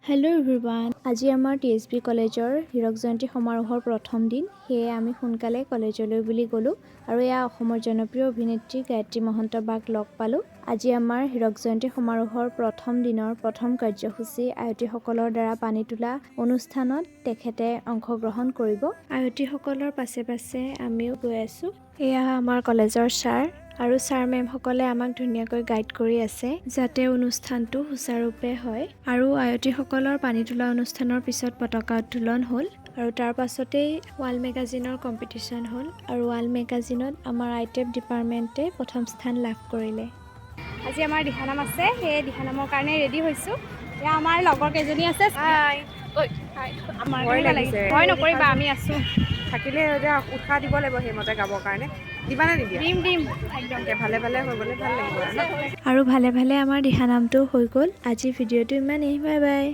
hello everyone আজি আমাৰ THB কলেজৰ হীৰক জয়ন্তী সমাৰোহৰ প্ৰথম দিন হে আমি সোনকালে কলেজলৈ বুলি গলো আৰু এয়া অসমৰ জনপ্ৰিয় অভিনেত্ৰী গায়ত্ৰী মহন্ত বাক লগ পালো আজি আমাৰ হীৰক জয়ন্তী সমাৰোহৰ প্ৰথম দিনৰ প্ৰথম কাৰ্যসূচী আয়তীসকলৰ দ্বাৰা পানী তোলা অনুষ্ঠানত তেখেতে অংশগ্ৰহণ কৰিব আয়তীসকলৰ পাছে পাছে আমিও গৈ আছো এয়া আমাৰ কলেজৰ ছাৰ আৰু ছাৰ মেম সকলে আমাক ধুনীয়াকৈ গাইড কৰি আছে যাতে অনুষ্ঠানটো সুচাৰুৰূপে হয় আৰু আয়তী সকলৰ পানী তোলা অনুষ্ঠানৰ পিছত পতাকা উত্তোলন হ'ল আৰু তাৰ পাছতেই ৱাল মেগাজিনৰ কম্পিটিশন হ'ল আৰু ৱাল মেগাজিনত আমাৰ আইটেপ ডিপাৰ্টমেণ্টে প্ৰথম স্থান লাভ কৰিলে আজি আমাৰ দিহানাম আছে সেই দিহানামৰ কাৰণে ৰেডি হৈছো এয়া আমাৰ লগৰ কেজনী আছে হাই ঐ হাই আমাৰ ভয় লাগিছে ভয় নকৰিবা আমি আছো থাকিলে যে উৎসাহ দিব লাগিব সেইমতে গাবৰ কাৰণে দিবা না নিদিয়া দিম একদম ভালে ভালে হৈ গ'লে ভাল লাগিব আৰু ভালে ভালে আমাৰ দিহানামটো হৈ গ'ল আজি ভিডিঅ'টো ইমানেই বাই বাই